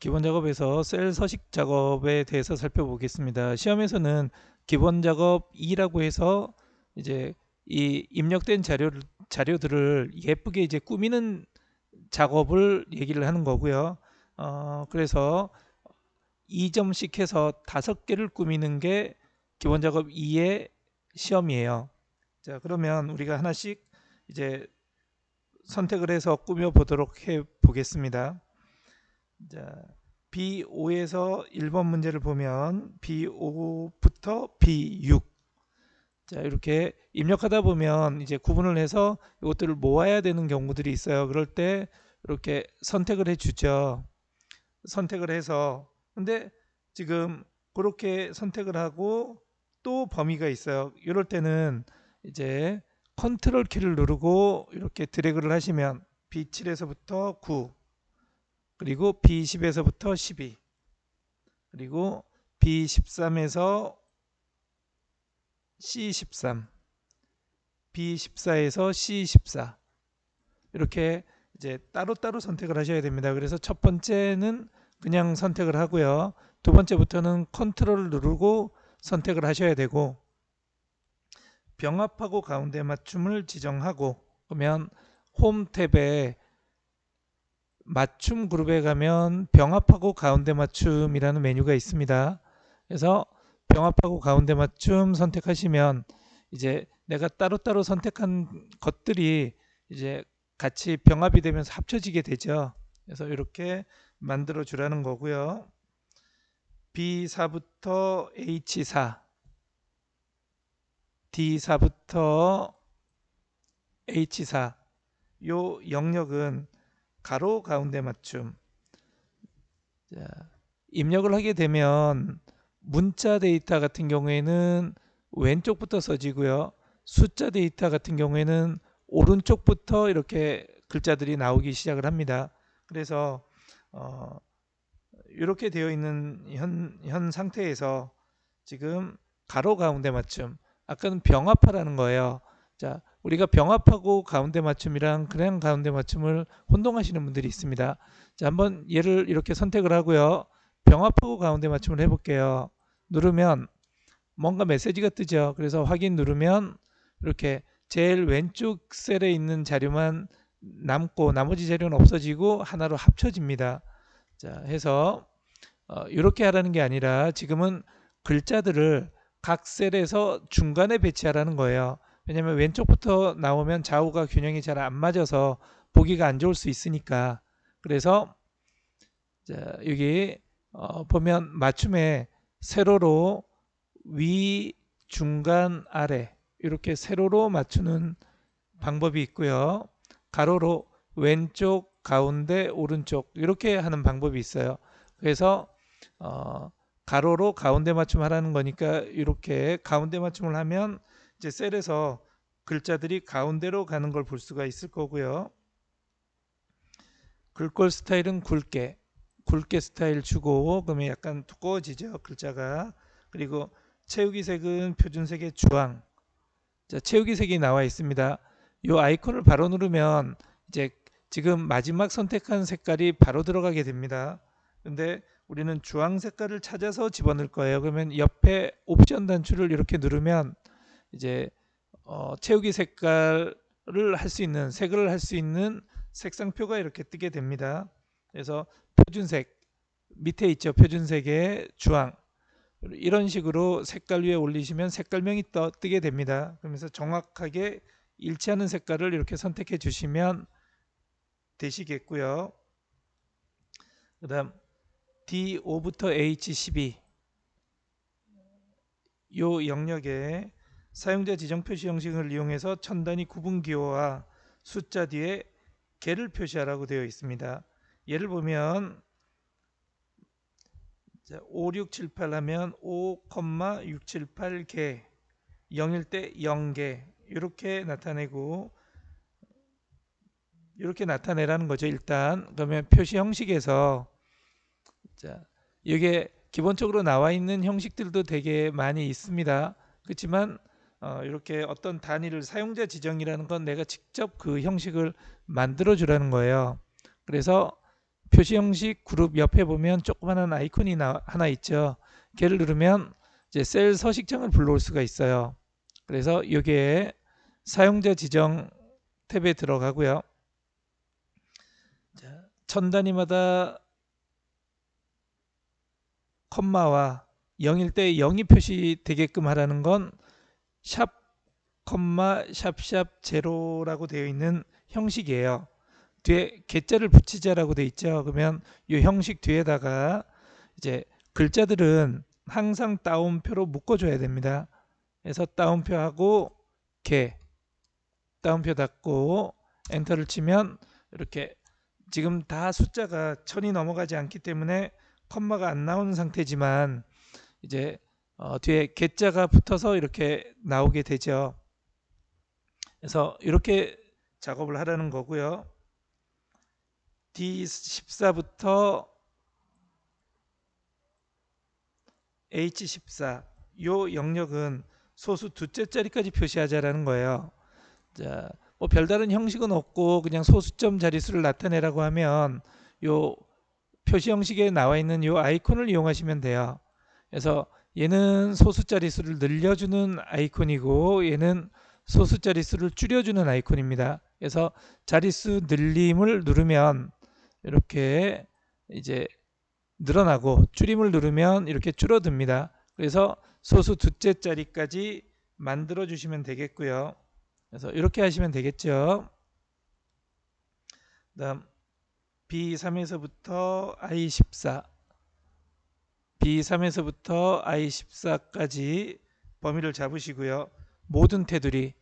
기본 작업에서 셀 서식 작업에 대해서 살펴보겠습니다. 시험에서는 기본 작업 2라고 해서 이제 이 입력된 자료들을 예쁘게 이제 꾸미는 작업을 얘기를 하는 거고요. 그래서 2점씩 해서 5개를 꾸미는 게 기본 작업 2의 시험이에요. 자, 그러면 우리가 하나씩 이제 선택을 해서 꾸며 보도록 해 보겠습니다. 자, B5에서 1번 문제를 보면 B5부터 B6. 자, 이렇게 입력하다 보면 이제 구분을 해서 이것들을 모아야 되는 경우들이 있어요. 그럴 때 이렇게 선택을 해 주죠. 선택을 해서 근데 지금 그렇게 선택을 하고 또 범위가 있어요. 이럴 때는 이제 컨트롤 키를 누르고 이렇게 드래그를 하시면 B7에서부터 9, 그리고 B10에서부터 12, 그리고 B13에서 C13, B14에서 C14 이렇게 이제 따로따로 선택을 하셔야 됩니다. 그래서 첫 번째는 그냥 선택을 하고요. 두 번째부터는 컨트롤을 누르고 선택을 하셔야 되고, 병합하고 가운데 맞춤을 지정하고, 그러면 홈 탭에 맞춤 그룹에 가면 병합하고 가운데 맞춤이라는 메뉴가 있습니다. 그래서 병합하고 가운데 맞춤 선택하시면 이제 내가 따로따로 선택한 것들이 이제 같이 병합이 되면서 합쳐지게 되죠. 그래서 이렇게 만들어 주라는 거고요. B4부터 H4, D4부터 H4 요 영역은 가로 가운데 맞춤. 자, 입력을 하게 되면 문자 데이터 같은 경우에는 왼쪽부터 써지고요. 숫자 데이터 같은 경우에는 오른쪽부터 이렇게 글자들이 나오기 시작을 합니다. 그래서 이렇게 되어 있는 현 상태에서 지금 가로 가운데 맞춤, 아까는 병합하라는 거예요. 자, 우리가 병합하고 가운데 맞춤이랑 그냥 가운데 맞춤을 혼동하시는 분들이 있습니다. 자, 한번 얘를 이렇게 선택을 하고요. 병합하고 가운데 맞춤을 해볼게요. 누르면 뭔가 메시지가 뜨죠. 그래서 확인 누르면 이렇게 제일 왼쪽 셀에 있는 자료만 남고 나머지 자료는 없어지고 하나로 합쳐집니다. 자, 해서 이렇게 하라는 게 아니라 지금은 글자들을 각 셀에서 중간에 배치하라는 거예요. 왜냐하면 왼쪽부터 나오면 좌우가 균형이 잘 안 맞아서 보기가 안 좋을 수 있으니까. 그래서 자, 여기 보면 맞춤에 세로로 위, 중간, 아래 이렇게 세로로 맞추는 방법이 있고요. 가로로 왼쪽, 가운데, 오른쪽 이렇게 하는 방법이 있어요. 그래서 가로로 가운데 맞춤 하라는 거니까 이렇게 가운데 맞춤을 하면 이제 셀에서 글자들이 가운데로 가는 걸 볼 수가 있을 거고요. 글꼴 스타일은 굵게 스타일 주고, 그러면 약간 두꺼워지죠, 글자가. 그리고 채우기 색은 표준색의 주황. 자, 채우기 색이 나와 있습니다. 이 아이콘을 바로 누르면 이제 지금 마지막 선택한 색깔이 바로 들어가게 됩니다. 근데 우리는 주황 색깔을 찾아서 집어넣을 거예요. 그러면 옆에 옵션 단추를 이렇게 누르면 이제 채우기 색깔을 할 수 있는, 색을 할 수 있는 색상표가 이렇게 뜨게 됩니다. 그래서 표준색 밑에 있죠. 표준색의 주황. 이런 식으로 색깔 위에 올리시면 색깔명이 뜨게 됩니다. 그러면서 정확하게 일치하는 색깔을 이렇게 선택해 주시면 되시겠고요. 그 다음 D5부터 H12 요 영역에 사용자 지정 표시 형식을 이용해서 천 단위 구분 기호와 숫자 뒤에 개를 표시하라고 되어 있습니다. 예를 보면 5678 하면 5,678개, 0일 때 0개 이렇게 나타내고 이렇게 나타내라는 거죠. 일단 그러면 표시 형식에서 자, 이게 기본적으로 나와 있는 형식들도 되게 많이 있습니다. 그렇지만 이렇게 어떤 단위를 사용자 지정이라는 건 내가 직접 그 형식을 만들어 주라는 거예요. 그래서 표시 형식 그룹 옆에 보면 조그마한 아이콘이 하나 있죠. 걔를 누르면 이제 셀 서식장을 불러올 수가 있어요. 그래서 여기에 사용자 지정 탭에 들어가고요. 자, 천 단위마다 컴마와 0일 때 0이 표시되게끔 하라는 건 샵, 컴마, 샵샵, 제로라고 되어 있는 형식이에요. 뒤에 개자를 붙이자라고 되어 있죠. 그러면 이 형식 뒤에다가 이제 글자들은 항상 따옴표로 묶어줘야 됩니다. 그래서 따옴표하고 개, 따옴표 닫고 엔터를 치면 이렇게 지금 다 숫자가 1000이 넘어가지 않기 때문에 컴마가 안 나오는 상태지만 이제 뒤에 개자가 붙어서 이렇게 나오게 되죠. 그래서 이렇게 작업을 하라는 거고요. D14부터 H14 요 영역은 소수 두째 자리까지 표시하자라는 거예요. 자, 뭐 별다른 형식은 없고 그냥 소수점 자릿수를 나타내라고 하면 요 표시 형식에 나와 있는 요 아이콘을 이용하시면 돼요. 그래서 얘는 소수 자릿수를 늘려주는 아이콘이고 얘는 소수 자릿수를 줄여주는 아이콘입니다. 그래서 자릿수 늘림을 누르면 이렇게 이제 늘어나고 줄임을 누르면 이렇게 줄어듭니다. 그래서 소수 두째 자리까지 만들어 주시면 되겠고요. 그래서 이렇게 하시면 되겠죠. 그다음 B3에서부터 I14 B3에서부터 I14까지 범위를 잡으시고요. 모든 테두리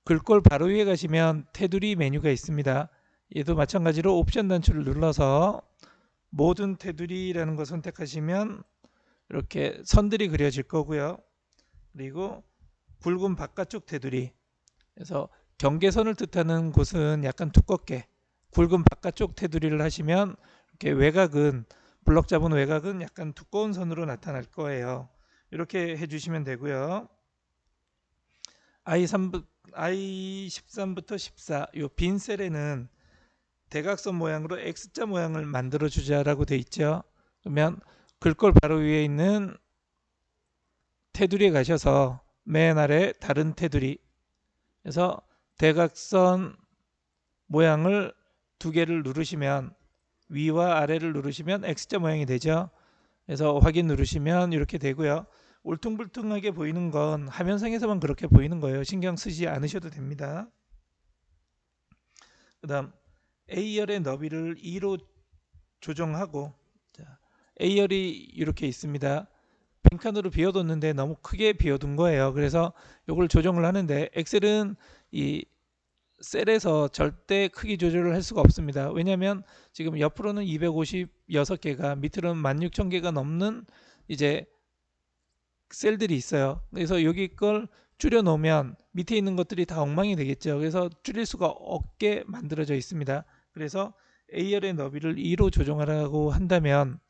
글꼴 바로 위에 가시면 테두리 메뉴가 있습니다. 얘도 마찬가지로 옵션 단추를 눌러서 모든 테두리라는 거 선택하시면 이렇게 선들이 그려질 거고요. 그리고 굵은 바깥쪽 테두리, 그래서 경계선을 뜻하는 곳은 약간 두껍게 굵은 바깥쪽 테두리를 하시면 이렇게 외곽은 블럭 잡은 외곽은 약간 두꺼운 선으로 나타날 거예요. 이렇게 해주시면 되고요. I13부터 14 이 빈 셀에는 대각선 모양으로 X자 모양을 만들어 주자라고 돼 있죠. 그러면 글꼴 바로 위에 있는 테두리에 가셔서 맨 아래 다른 테두리, 그래서 대각선 모양을 두 개를 누르시면 위와 아래를 누르시면 X자 모양이 되죠. 그래서 확인 누르시면 이렇게 되고요. 울퉁불퉁하게 보이는 건 화면상에서만 그렇게 보이는 거예요. 신경 쓰지 않으셔도 됩니다. 그 다음 A열의 너비를 2로 조정하고, 자, A열이 이렇게 있습니다. 빈칸으로 비워뒀는데 너무 크게 비워둔 거예요. 그래서 이걸 조정을 하는데 엑셀은 이 셀에서 절대 크기 조절을 할 수가 없습니다. 왜냐하면 지금 옆으로는 256개가 밑으로는 16,000개가 넘는 이제 셀들이 있어요. 그래서 여기 걸 줄여 놓으면 밑에 있는 것들이 다 엉망이 되겠죠. 그래서 줄일 수가 없게 만들어져 있습니다. 그래서 A열의 너비를 2로 조정하라고 한다면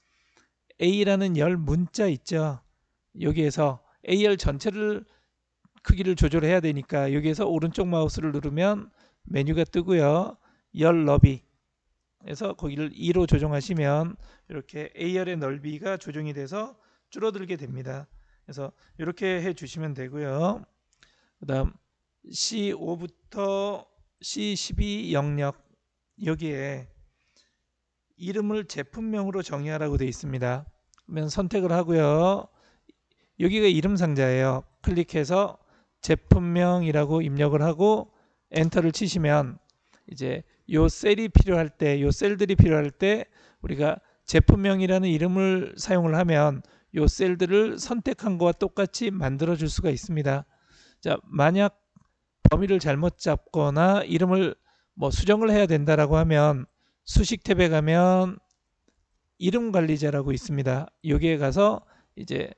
A라는 열 문자 있죠. 여기에서 A열 전체를 크기를 조절해야 되니까 여기에서 오른쪽 마우스를 누르면 메뉴가 뜨고요. 열 너비, 그래서 거기를 2로 조정하시면 이렇게 A열의 넓이가 조정이 돼서 줄어들게 됩니다. 그래서 이렇게 해 주시면 되고요. 그 다음 C5부터 C12 영역, 여기에 이름을 제품명으로 정의하라고 되어 있습니다. 그러면 선택을 하고요. 여기가 이름 상자예요. 클릭해서 제품명이라고 입력을 하고 엔터를 치시면 이제 요 셀이 필요할 때, 요 셀들이 필요할 때 우리가 제품명이라는 이름을 사용을 하면 요 셀들을 선택한 것과 똑같이 만들어 줄 수가 있습니다. 자, 만약 범위를 잘못 잡거나 이름을 뭐 수정을 해야 된다라고 하면 수식 탭에 가면 이름 관리자라고 있습니다. 여기에 가서 이제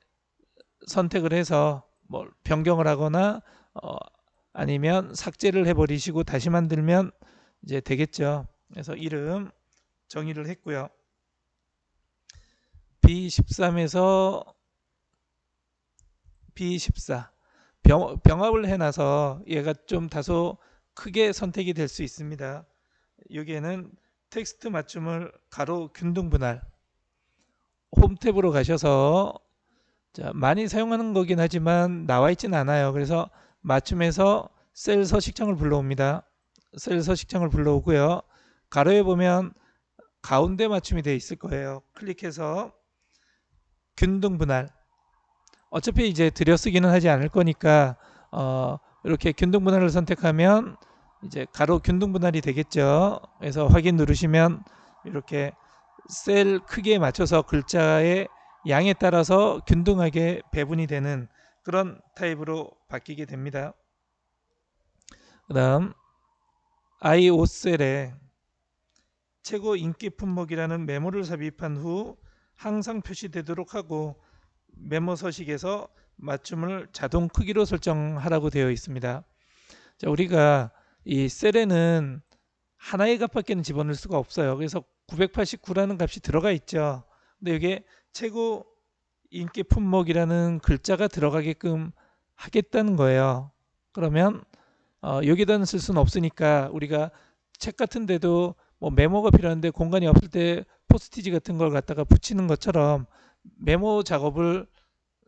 선택을 해서 뭐 변경을 하거나 아니면 삭제를 해버리시고 다시 만들면 이제 되겠죠. 그래서 이름 정의를 했고요. B13에서 B14 병합을 해놔서 얘가 좀 다소 크게 선택이 될 수 있습니다. 여기에는 텍스트 맞춤을 가로 균등 분할 홈 탭으로 가셔서 자, 많이 사용하는 거긴 하지만 나와 있진 않아요. 그래서 맞춤에서 셀 서식창을 불러옵니다. 셀 서식창을 불러오고요. 가로에 보면 가운데 맞춤이 되어 있을 거예요. 클릭해서 균등 분할. 어차피 이제 들여쓰기는 하지 않을 거니까 이렇게 균등 분할을 선택하면 이제 가로 균등 분할이 되겠죠. 그래서 확인 누르시면 이렇게 셀 크기에 맞춰서 글자의 양에 따라서 균등하게 배분이 되는 그런 타입으로 바뀌게 됩니다. 그 다음 I5셀에 최고 인기 품목이라는 메모를 삽입한 후 항상 표시되도록 하고 메모 서식에서 맞춤을 자동 크기로 설정하라고 되어 있습니다. 자, 우리가 이 셀에는 하나의 값밖에는 집어넣을 수가 없어요. 그래서 989라는 값이 들어가 있죠. 근데 이게 최고 인기 품목이라는 글자가 들어가게끔 하겠다는 거예요. 그러면 여기다는 쓸 수는 없으니까 우리가 책 같은 데도 뭐 메모가 필요한데 공간이 없을 때 포스티지 같은 걸 갖다가 붙이는 것처럼 메모 작업을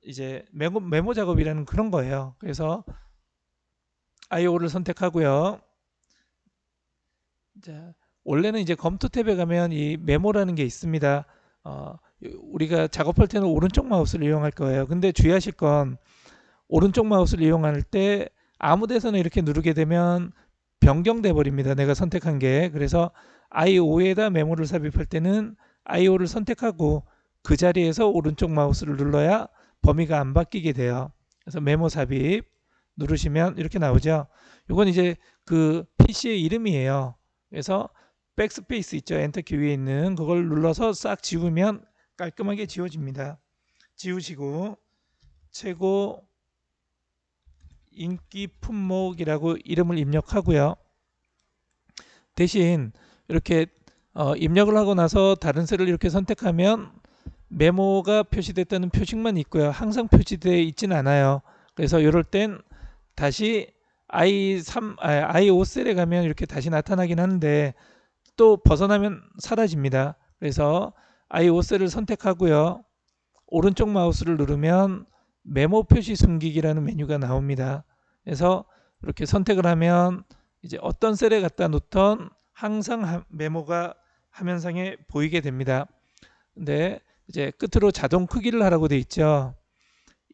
이제 메모 작업이라는 그런 거예요. 그래서 IO를 선택하고요. 자, 원래는 이제 검토 탭에 가면 이 메모라는 게 있습니다. 우리가 작업할 때는 오른쪽 마우스를 이용할 거예요. 근데 주의하실 건 오른쪽 마우스를 이용할 때 아무 데서나 이렇게 누르게 되면 변경돼 버립니다. 내가 선택한 게. 그래서 IO에다 메모를 삽입할 때는 IO를 선택하고 그 자리에서 오른쪽 마우스를 눌러야 범위가 안 바뀌게 돼요. 그래서 메모 삽입 누르시면 이렇게 나오죠. 이건 이제 그 PC의 이름이에요. 그래서 백스페이스 있죠. 엔터키 위에 있는 그걸 눌러서 싹 지우면 깔끔하게 지워집니다. 지우시고 최고 인기 품목이라고 이름을 입력하고요. 대신 이렇게 입력을 하고 나서 다른 셀을 이렇게 선택하면 메모가 표시됐다는 표식만 있고요. 항상 표시되어 있지는 않아요. 그래서 이럴 땐 다시 I5 셀에 가면 이렇게 다시 나타나긴 하는데 또 벗어나면 사라집니다. 그래서 I5 셀을 선택하고요. 오른쪽 마우스를 누르면 메모 표시 숨기기라는 메뉴가 나옵니다. 그래서 이렇게 선택을 하면 이제 어떤 셀에 갖다 놓던 항상 메모가 화면상에 보이게 됩니다. 근데 이제 끝으로 자동 크기를 하라고 돼 있죠.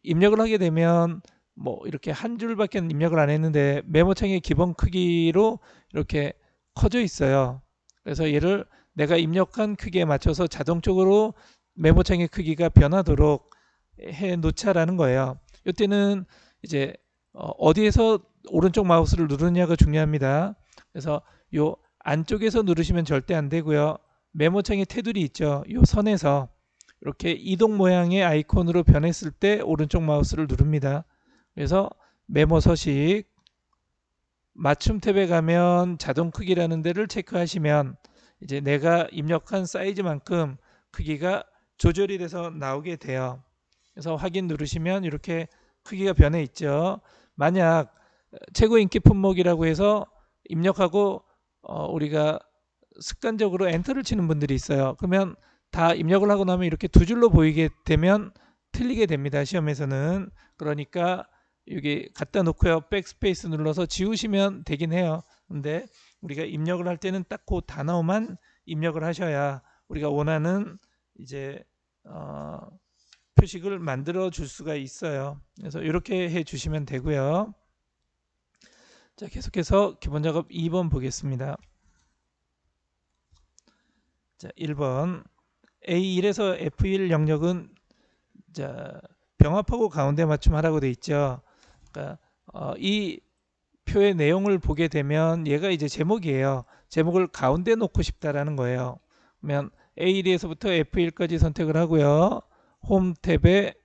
입력을 하게 되면 뭐 이렇게 한 줄밖에 입력을 안 했는데 메모창의 기본 크기로 이렇게 커져 있어요. 그래서 얘를 내가 입력한 크기에 맞춰서 자동적으로 메모창의 크기가 변하도록 해 놓자라는 거예요. 이때는 이제 어디에서 오른쪽 마우스를 누르냐가 중요합니다. 그래서 요 안쪽에서 누르시면 절대 안 되고요. 메모창의 테두리 있죠. 요 선에서 이렇게 이동 모양의 아이콘으로 변했을 때 오른쪽 마우스를 누릅니다. 그래서 메모 서식 맞춤 탭에 가면 자동 크기라는 데를 체크하시면 이제 내가 입력한 사이즈만큼 크기가 조절이 돼서 나오게 돼요. 그래서 확인 누르시면 이렇게 크기가 변해 있죠. 만약 최고 인기 품목이라고 해서 입력하고 우리가 습관적으로 엔터를 치는 분들이 있어요. 그러면 다 입력을 하고 나면 이렇게 두 줄로 보이게 되면 틀리게 됩니다. 시험에서는. 그러니까 여기 갖다 놓고요. 백스페이스 눌러서 지우시면 되긴 해요. 근데 우리가 입력을 할 때는 딱 그 단어만 입력을 하셔야 우리가 원하는 이제 표식을 만들어 줄 수가 있어요. 그래서 이렇게 해 주시면 되고요. 자, 계속해서 기본 작업 2번 보겠습니다. 자, 1번 A1에서 F1 영역은 자, 병합하고 가운데 맞춤 하라고 돼 있죠. 그러니까 이 표의 내용을 보게 되면 얘가 이제 제목이에요. 제목을 가운데 놓고 싶다라는 거예요. 그러면 A1에서부터 F1까지 선택을 하고요. 홈 탭에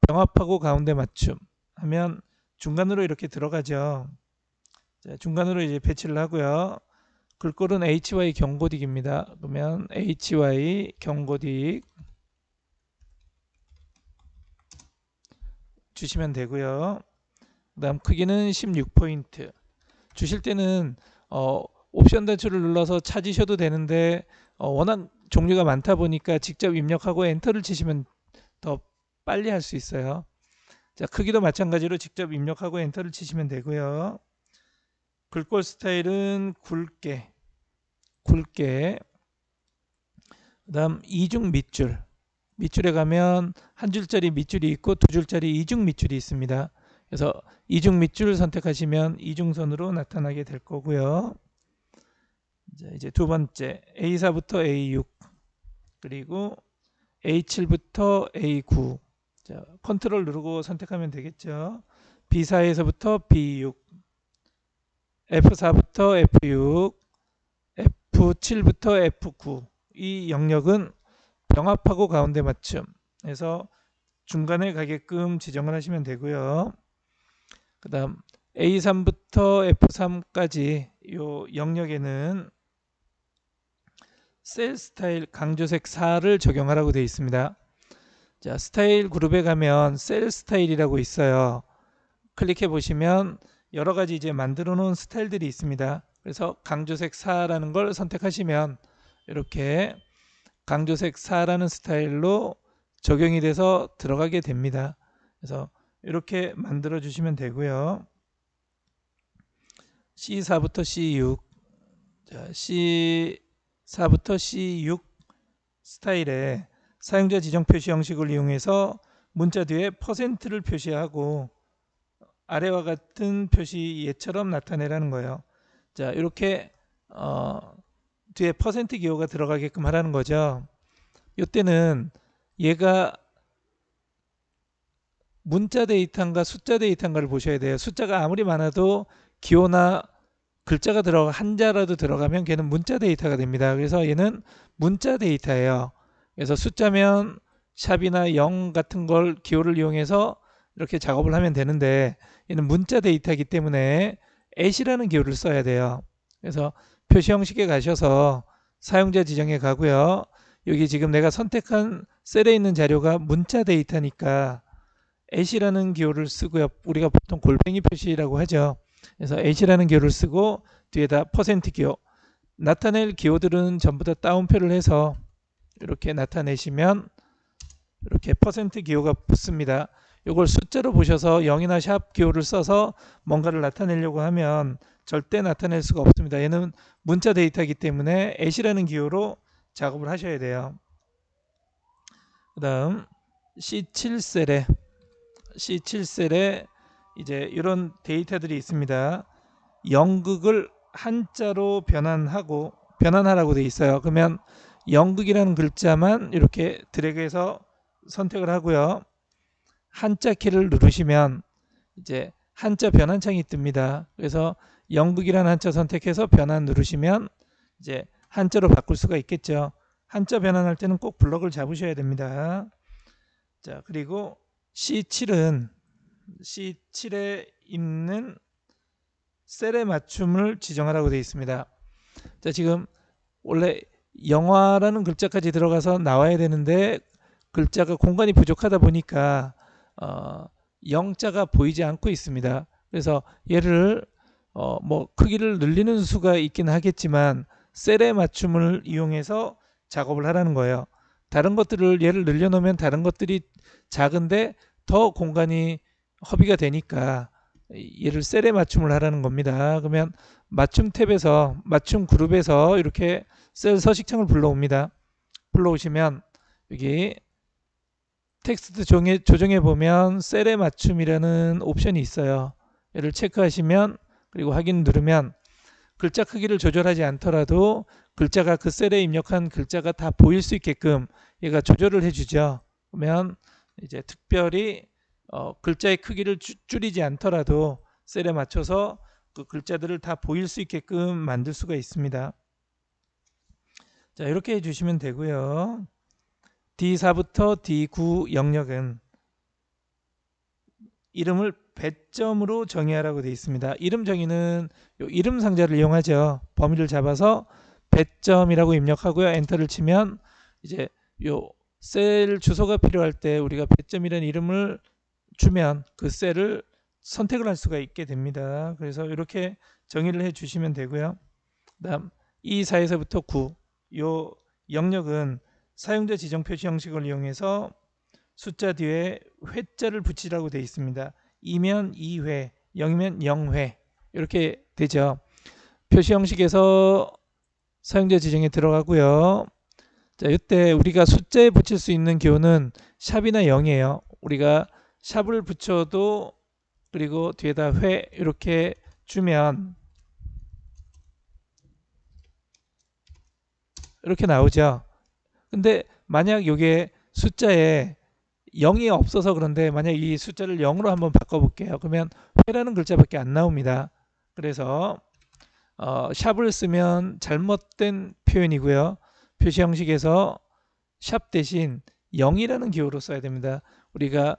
병합하고 가운데 맞춤 하면 중간으로 이렇게 들어가죠. 자, 중간으로 이제 배치를 하고요. 글꼴은 HY 경고딕입니다. 그러면 HY 경고딕 주시면 되고요. 그 다음 크기는 16포인트 주실 때는 옵션 단추를 눌러서 찾으셔도 되는데 워낙 종류가 많다 보니까 직접 입력하고 엔터를 치시면 더 빨리 할 수 있어요. 자, 크기도 마찬가지로 직접 입력하고 엔터를 치시면 되고요. 글꼴 스타일은 굵게, 그다음 이중 밑줄, 밑줄에 가면 한 줄짜리 밑줄이 있고 두 줄짜리 이중 밑줄이 있습니다. 그래서 이중 밑줄 선택하시면 이중선으로 나타나게 될 거고요. 자, 이제 두 번째 A4부터 A6 그리고 A7부터 A9. 자, 컨트롤 누르고 선택하면 되겠죠. B4에서부터 B6, F4부터 F6, F7부터 F9. 이 영역은 병합하고 가운데 맞춤해서 중간에 가게끔 지정을 하시면 되고요. 그 다음 A3부터 F3까지 이 영역에는 셀 스타일 강조색 4를 적용하라고 되어 있습니다. 자, 스타일 그룹에 가면 셀 스타일이라고 있어요. 클릭해 보시면 여러 가지 이제 만들어 놓은 스타일들이 있습니다. 그래서 강조색 4라는 걸 선택하시면 이렇게 강조색 4라는 스타일로 적용이 돼서 들어가게 됩니다. 그래서 이렇게 만들어 주시면 되고요. C4부터 C6, 자, C4부터 C6 스타일에 사용자 지정 표시 형식을 이용해서 문자 뒤에 %를 표시하고 아래와 같은 표시 얘처럼 나타내라는 거예요. 자, 이렇게 뒤에 % 기호가 들어가게끔 하라는 거죠. 이때는 얘가 문자 데이터인가 숫자 데이터인가를 보셔야 돼요. 숫자가 아무리 많아도 기호나 글자가 한자라도 들어가면 걔는 문자 데이터가 됩니다. 그래서 얘는 문자 데이터예요. 그래서 숫자면 샵이나 0 같은 걸 기호를 이용해서 이렇게 작업을 하면 되는데 얘는 문자 데이터이기 때문에 at이라는 기호를 써야 돼요. 그래서 표시 형식에 가셔서 사용자 지정에 가고요. 여기 지금 내가 선택한 셀에 있는 자료가 문자 데이터니까 at이라는 기호를 쓰고요. 우리가 보통 골뱅이 표시라고 하죠. 그래서 at이라는 기호를 쓰고 뒤에다 %기호, 나타낼 기호들은 전부 다 따옴표를 해서 이렇게 나타내시면 이렇게 %기호가 붙습니다. 이걸 숫자로 보셔서 0이나 샵 기호를 써서 뭔가를 나타내려고 하면 절대 나타낼 수가 없습니다. 얘는 문자 데이터이기 때문에 at이라는 기호로 작업을 하셔야 돼요. 그 다음 C7셀에 이제 이런 데이터들이 있습니다. 영극을 한자로 변환하라고 되어 있어요. 그러면 영극이라는 글자만 이렇게 드래그해서 선택을 하고요. 한자 키를 누르시면 이제 한자 변환창이 뜹니다. 그래서 영극이라는 한자 선택해서 변환 누르시면 이제 한자로 바꿀 수가 있겠죠. 한자 변환할 때는 꼭 블럭을 잡으셔야 됩니다. 자, 그리고 C7에 있는 셀의 맞춤을 지정하라고 되어 있습니다. 자, 지금 원래 영화라는 글자까지 들어가서 나와야 되는데 글자가 공간이 부족하다 보니까 영자가 보이지 않고 있습니다. 그래서 얘를 뭐 크기를 늘리는 수가 있긴 하겠지만 셀의 맞춤을 이용해서 작업을 하라는 거예요. 다른 것들을 얘를 늘려놓으면 다른 것들이 작은데 더 공간이 허비가 되니까 얘를 셀에 맞춤을 하라는 겁니다. 그러면 맞춤 탭에서 맞춤 그룹에서 이렇게 셀 서식창을 불러옵니다. 불러오시면 여기 텍스트 조정해 보면 셀에 맞춤이라는 옵션이 있어요. 얘를 체크하시면 그리고 확인 누르면 글자 크기를 조절하지 않더라도 글자가 그 셀에 입력한 글자가 다 보일 수 있게끔 얘가 조절을 해주죠. 그러면 이제 특별히 글자의 크기를 줄이지 않더라도 셀에 맞춰서 그 글자들을 다 보일 수 있게끔 만들 수가 있습니다. 자, 이렇게 해주시면 되고요. D4부터 D9 영역은 이름을 배점으로 정의하라고 되어 있습니다. 이름 정의는 이름 상자를 이용하죠. 범위를 잡아서 배점이라고 입력하고요. 엔터를 치면 이제 요 셀 주소가 필요할 때 우리가 배점이라는 이름을 주면 그 셀을 선택을 할 수가 있게 됩니다. 그래서 이렇게 정의를 해 주시면 되고요. 그다음 2, 4에서부터 9. 요 영역은 사용자 지정 표시 형식을 이용해서 숫자 뒤에 회자를 붙이라고 되어 있습니다. 2면 2회, 0이면 0회 이렇게 되죠. 표시 형식에서 사용자 지정에 들어가고요. 자, 이때 우리가 숫자에 붙일 수 있는 기호는 샵이나 0이에요. 우리가 샵을 붙여도 그리고 뒤에다 회 이렇게 주면 이렇게 나오죠. 근데 만약 이게 숫자에 0이 없어서 그런데 만약 이 숫자를 0으로 한번 바꿔볼게요. 그러면 회라는 글자밖에 안 나옵니다. 그래서 샵을 쓰면 잘못된 표현이고요. 표시 형식에서 샵 대신 0이라는 기호로 써야 됩니다. 우리가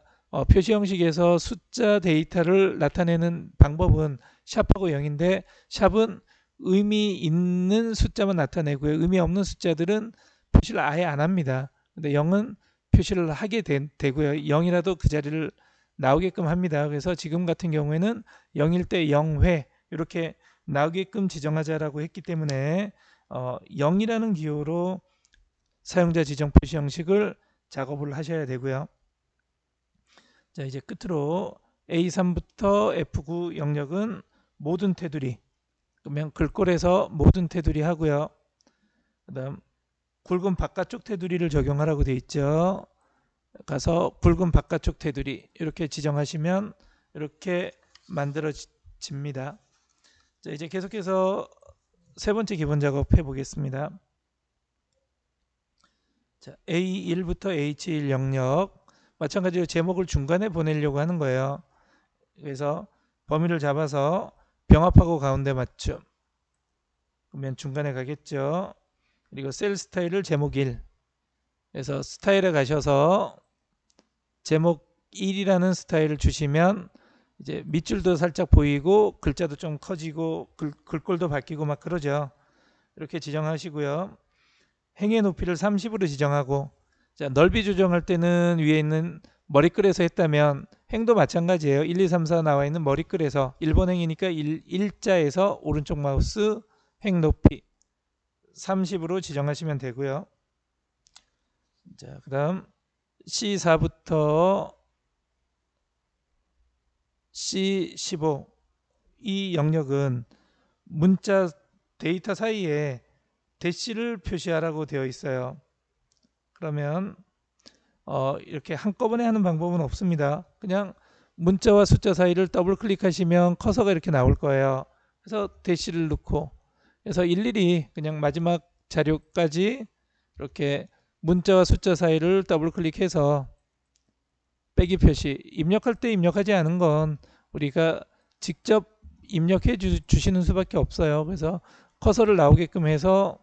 표시 형식에서 숫자 데이터를 나타내는 방법은 샵하고 0인데 샵은 의미 있는 숫자만 나타내고요. 의미 없는 숫자들은 표시를 아예 안 합니다. 근데 0은 표시를 하게 되고요. 0이라도 그 자리를 나오게끔 합니다. 그래서 지금 같은 경우에는 0일 때 0회 이렇게 나오게끔 지정하자라고 했기 때문에 0이라는 기호로 사용자 지정 표시 형식을 작업을 하셔야 되고요. 자, 이제 끝으로 A3부터 F9 영역은 모든 테두리, 그러면 글꼴에서 모든 테두리 하고요. 그다음 굵은 바깥쪽 테두리를 적용하라고 되어 있죠. 가서 굵은 바깥쪽 테두리 이렇게 지정하시면 이렇게 만들어집니다. 자, 이제 계속해서 세 번째 기본 작업 해보겠습니다. 자, A1부터 H1 영역 마찬가지로 제목을 중간에 보내려고 하는 거예요. 그래서 범위를 잡아서 병합하고 가운데 맞춤, 그러면 중간에 가겠죠. 그리고 셀 스타일을 제목 1, 그래서 스타일에 가셔서 제목 1이라는 스타일을 주시면 이제 밑줄도 살짝 보이고 글자도 좀 커지고 글꼴도 바뀌고 막 그러죠. 이렇게 지정하시고요. 행의 높이를 30으로 지정하고, 자, 넓이 조정할 때는 위에 있는 머리글에서 했다면 행도 마찬가지예요. 1, 2, 3, 4 나와 있는 머리글에서 1번 행이니까 1자에서 오른쪽 마우스 행 높이 30으로 지정하시면 되고요. 자, 그다음 C4부터 C15 이 영역은 문자 데이터 사이에 대시를 표시하라고 되어 있어요. 그러면 이렇게 한꺼번에 하는 방법은 없습니다. 그냥 문자와 숫자 사이를 더블 클릭하시면 커서가 이렇게 나올 거예요. 그래서 대시를 넣고, 그래서 일일이 그냥 마지막 자료까지 이렇게 문자와 숫자 사이를 더블 클릭해서 빼기 표시, 입력할 때 입력하지 않은 건 우리가 직접 입력해 주시는 수밖에 없어요. 그래서 커서를 나오게끔 해서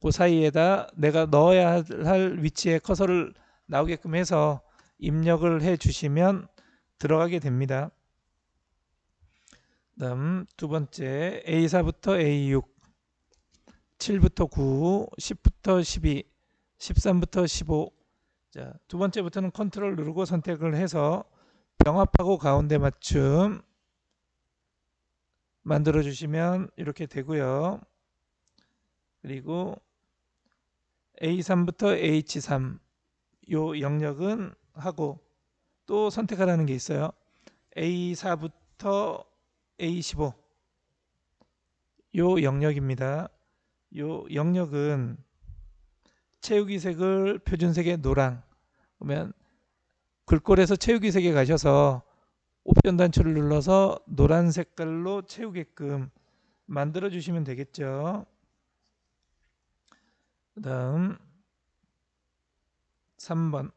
그 사이에다 내가 넣어야 할 위치에 커서를 나오게끔 해서 입력을 해 주시면 들어가게 됩니다. 다음 두 번째 A4부터 A6, 7부터 9, 10부터 12, 13부터 15. 자, 두 번째부터는 컨트롤 누르고 선택을 해서 병합하고 가운데 맞춤 만들어 주시면 이렇게 되고요. 그리고 A3부터 H3 요 영역은 하고 또 선택하라는 게 있어요. A4부터 A15 요 영역입니다. 요 영역은 채우기 색을 표준색의 노랑, 그러면 글꼴에서 채우기 색에 가셔서 옵션 단추를 눌러서 노란 색깔로 채우게끔 만들어 주시면 되겠죠. 그 다음 3번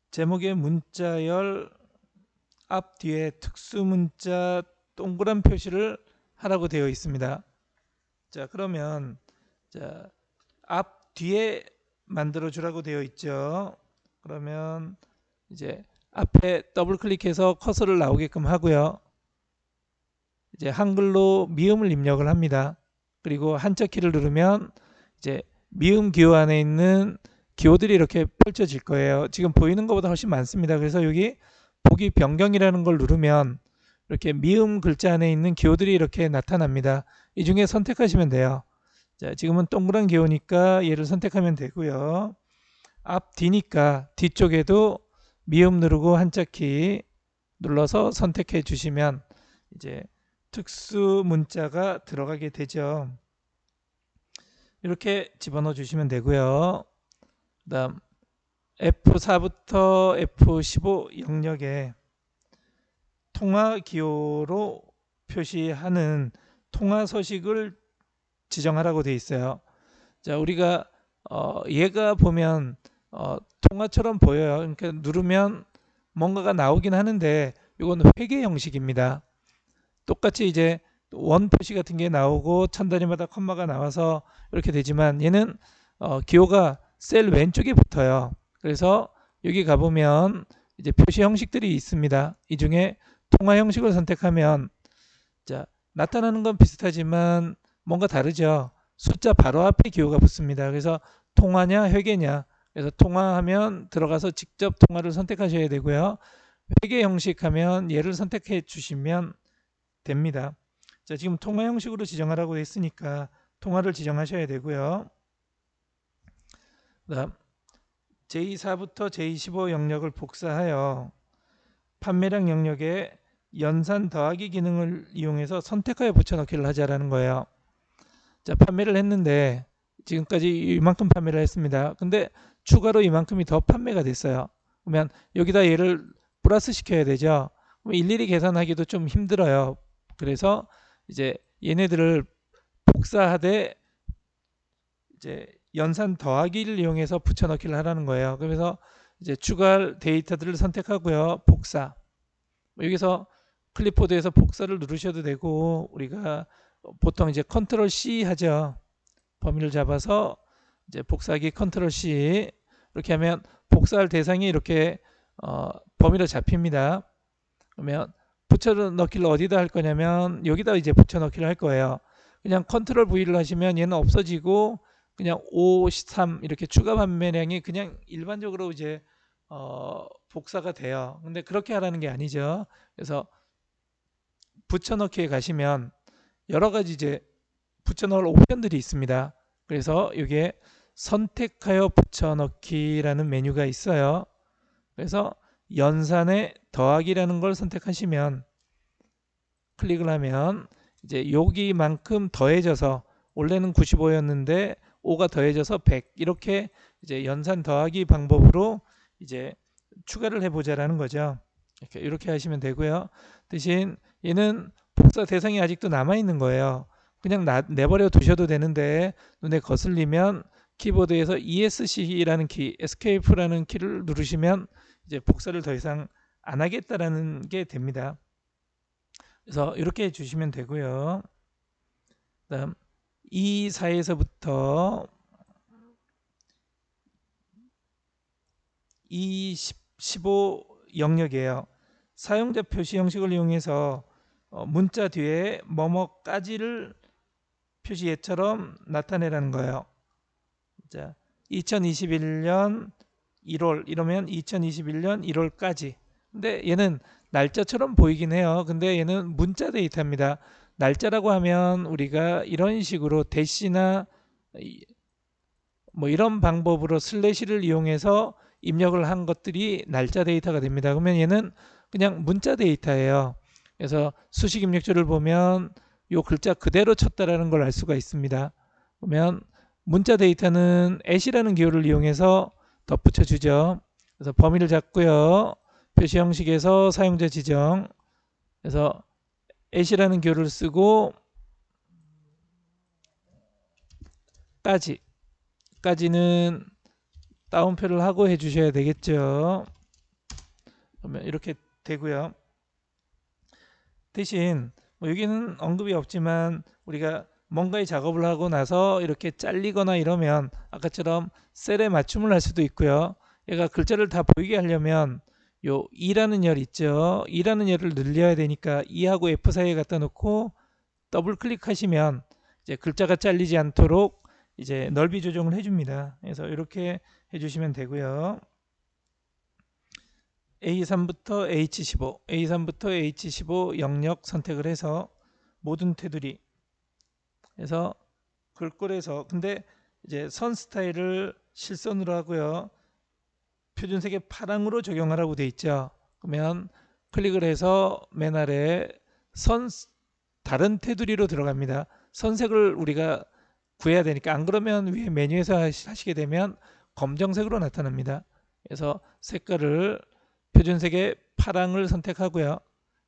제목의 문자열 앞 뒤에 특수문자 동그란 표시를 하라고 되어 있습니다. 자, 그러면 자, 앞 뒤에 만들어 주라고 되어 있죠. 그러면 이제 앞에 더블 클릭해서 커서를 나오게끔 하고요. 이제 한글로 미음을 입력을 합니다. 그리고 한자 키를 누르면 이제 미음 기호 안에 있는 기호들이 이렇게 펼쳐질 거예요. 지금 보이는 것보다 훨씬 많습니다. 그래서 여기 보기 변경이라는 걸 누르면 이렇게 미음 글자 안에 있는 기호들이 이렇게 나타납니다. 이 중에 선택하시면 돼요. 자, 지금은 동그란 기호니까 얘를 선택하면 되고요. 앞 뒤니까 뒤쪽에도 미음 누르고 한자키 눌러서 선택해 주시면 이제 특수 문자가 들어가게 되죠. 이렇게 집어넣어 주시면 되고요. 그다음 F4부터 F15 영역에 통화 기호로 표시하는 통화 서식을 지정하라고 되어 있어요. 자, 우리가 얘가 보면 통화처럼 보여요. 그러니까 누르면 뭔가가 나오긴 하는데 이건 회계 형식입니다. 똑같이 이제 원 표시 같은 게 나오고 천 단위마다 컴마가 나와서 이렇게 되지만 얘는 기호가 셀 왼쪽에 붙어요. 그래서 여기 가보면 이제 표시 형식들이 있습니다. 이 중에 통화 형식을 선택하면 자, 나타나는 건 비슷하지만 뭔가 다르죠. 숫자 바로 앞에 기호가 붙습니다. 그래서 통화냐 회계냐. 그래서 통화하면 들어가서 직접 통화를 선택하셔야 되고요. 회계 형식 하면 얘를 선택해 주시면 됩니다. 자, 지금 통화 형식으로 지정하라고 했으니까 통화를 지정하셔야 되고요. 그다음 J4부터 J15 영역을 복사하여 판매량 영역에 연산 더하기 기능을 이용해서 선택하여 붙여넣기를 하자라는 거예요. 자, 판매를 했는데 지금까지 이만큼 판매를 했습니다. 근데 추가로 이만큼이 더 판매가 됐어요. 그러면 여기다 얘를 플러스 시켜야 되죠. 일일이 계산하기도 좀 힘들어요. 그래서 이제 얘네들을 복사하되 이제 연산 더하기를 이용해서 붙여넣기를 하라는 거예요. 그래서 이제 추가 데이터들을 선택하고요. 복사. 여기서 클립보드에서 복사를 누르셔도 되고 우리가 보통 이제 컨트롤 C 하죠. 범위를 잡아서 이제 복사하기 컨트롤 C 이렇게 하면 복사할 대상이 이렇게 범위로 잡힙니다. 그러면 붙여넣기를 어디다 할 거냐면 여기다 이제 붙여넣기를 할 거예요. 그냥 컨트롤 V를 하시면 얘는 없어지고 그냥 5, 3 이렇게 추가 판매량이 그냥 일반적으로 이제 복사가 돼요. 근데 그렇게 하라는 게 아니죠. 그래서 붙여넣기에 가시면 여러 가지 이제 붙여넣을 옵션들이 있습니다. 그래서 여기에 선택하여 붙여넣기라는 메뉴가 있어요. 그래서 연산에 더하기라는 걸 선택하시면 클릭을 하면 이제 여기만큼 더해져서 원래는 95였는데 5가 더해져서 100 이렇게 이제 연산 더하기 방법으로 이제 추가를 해보자라는 거죠. 이렇게 하시면 되고요. 대신 얘는 복사 대상이 아직도 남아 있는 거예요. 그냥 내버려 두셔도 되는데 눈에 거슬리면 키보드에서 ESC라는 키, Escape라는 키를 누르시면 이제 복사를 더 이상 안 하겠다라는 게 됩니다. 그래서 이렇게 해주시면 되고요. 그다음 E4에서부터 E15 영역이에요. 사용자 표시 형식을 이용해서 문자 뒤에 뭐뭐까지를 표시 얘처럼 나타내라는 거예요. 자, 2021년 1월 이러면 2021년 1월까지. 근데 얘는 날짜처럼 보이긴 해요. 근데 얘는 문자 데이터입니다. 날짜라고 하면 우리가 이런 식으로 대시나 뭐 이런 방법으로 슬래시를 이용해서 입력을 한 것들이 날짜 데이터가 됩니다. 그러면 얘는 그냥 문자 데이터예요. 그래서 수식 입력줄을 보면 요 글자 그대로 쳤다라는 걸 알 수가 있습니다. 그러면 문자 데이터는 at이라는 기호를 이용해서 덧붙여 주죠. 그래서 범위를 잡고요. 표시 형식에서 사용자 지정. 그래서 at이라는 기호를 쓰고 까지는 다운표를 하고 해주셔야 되겠죠. 그러면 이렇게 되고요. 대신 뭐 여기는 언급이 없지만 우리가 뭔가의 작업을 하고 나서 이렇게 잘리거나 이러면 아까처럼 셀에 맞춤을 할 수도 있고요. 얘가 글자를 다 보이게 하려면 요 2라는 열 있죠. 2라는 열을 늘려야 되니까 2하고 F 사이에 갖다 놓고 더블 클릭하시면 이제 글자가 잘리지 않도록 이제 넓이 조정을 해줍니다. 그래서 이렇게 해주시면 되고요. A3부터 H15, A3부터 H15 영역 선택을 해서 모든 테두리 그래서 글꼴에서 근데 이제 선 스타일을 실선으로 하고요. 표준색의 파랑으로 적용하라고 돼 있죠. 그러면 클릭을 해서 맨 아래 선 다른 테두리로 들어갑니다. 선색을 우리가 구해야 되니까 안 그러면 위에 메뉴에서 하시게 되면 검정색으로 나타납니다. 그래서 색깔을 표준색의 파랑을 선택하고요.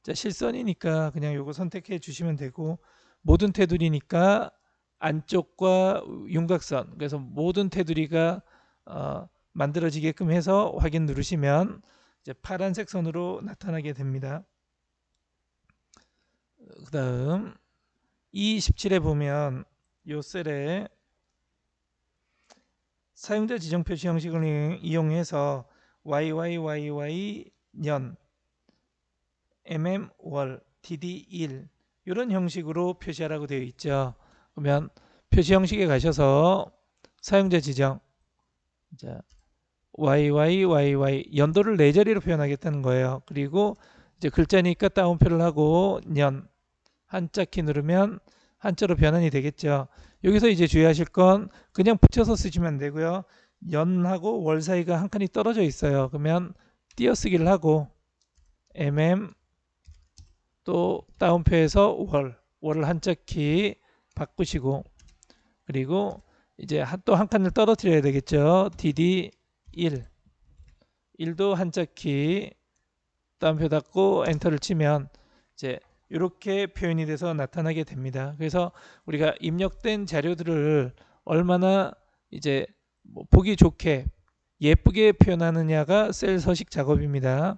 자, 실선이니까 그냥 요거 선택해 주시면 되고 모든 테두리니까 안쪽과 윤곽선 그래서 모든 테두리가 만들어지게끔 해서 확인 누르시면 이제 파란색 선으로 나타나게 됩니다. 그 다음 E17에 보면 요 셀에 사용자 지정 표시 형식을 이용해서 YYYY 년 월 DD1 이런 형식으로 표시하라고 되어 있죠. 그러면 표시 형식에 가셔서 사용자 지정 자, YYYY 연도를 네 자리로 표현하겠다는 거예요. 그리고 이제 글자니까 따옴표를 하고 년 한자 키 누르면 한자로 변환이 되겠죠. 여기서 이제 주의하실 건 그냥 붙여서 쓰시면 안 되고요. 연하고 월 사이가 한 칸이 떨어져 있어요. 그러면 띄어쓰기를 하고 또 따옴표에서 월을 한자 키 바꾸시고 그리고 이제 또 한 칸을 떨어뜨려야 되겠죠. DD1 1도 한자 키 따옴표 닫고 엔터를 치면 이제 이렇게 표현이 돼서 나타나게 됩니다. 그래서 우리가 입력된 자료들을 얼마나 이제 보기 좋게 예쁘게 표현하느냐가 셀 서식 작업입니다.